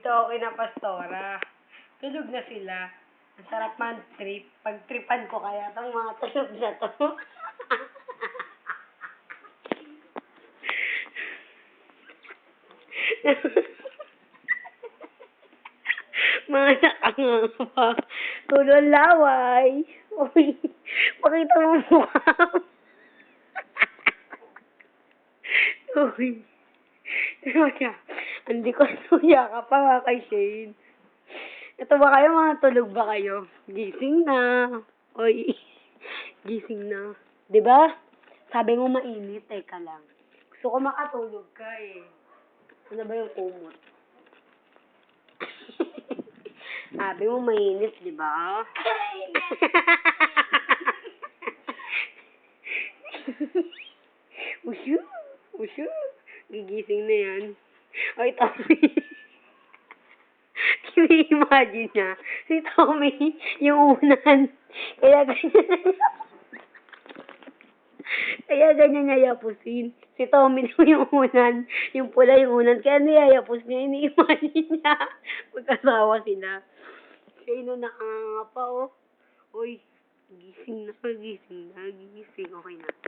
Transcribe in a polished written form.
dito, okay na Pastora. Tulog na sila. Ang sarap man trip. Pag-tripan ko kaya itong mga tulog na to. Mga nakanganga pa. Tulog laway. Uy, pakita mo ang mukha. Uy. Hindi ko suya ka pa nga kay Shane. Ito ba kayo, mga tulog ba kayo? Gising na. Uy, gising na. 'Di ba? Sabi mo mainit, teka lang. Gusto ko makatulog ka eh. Ano ba yung kumot? Sabi mo mainit, 'di ba? Usyo, usyo. Gigising na yan. Oy, Tommy. Kini-imagine niya, si Tommy, yung unan. Kaya ganyan niya yapusin. Si Tommy yung unan. Yung pula yung unan. Kaya niyayapos niya. Ini-imagine niya. Magkasawa sila. Siya yung nakangapa, oh. Uy, gising na, gising na, gising. Okay na.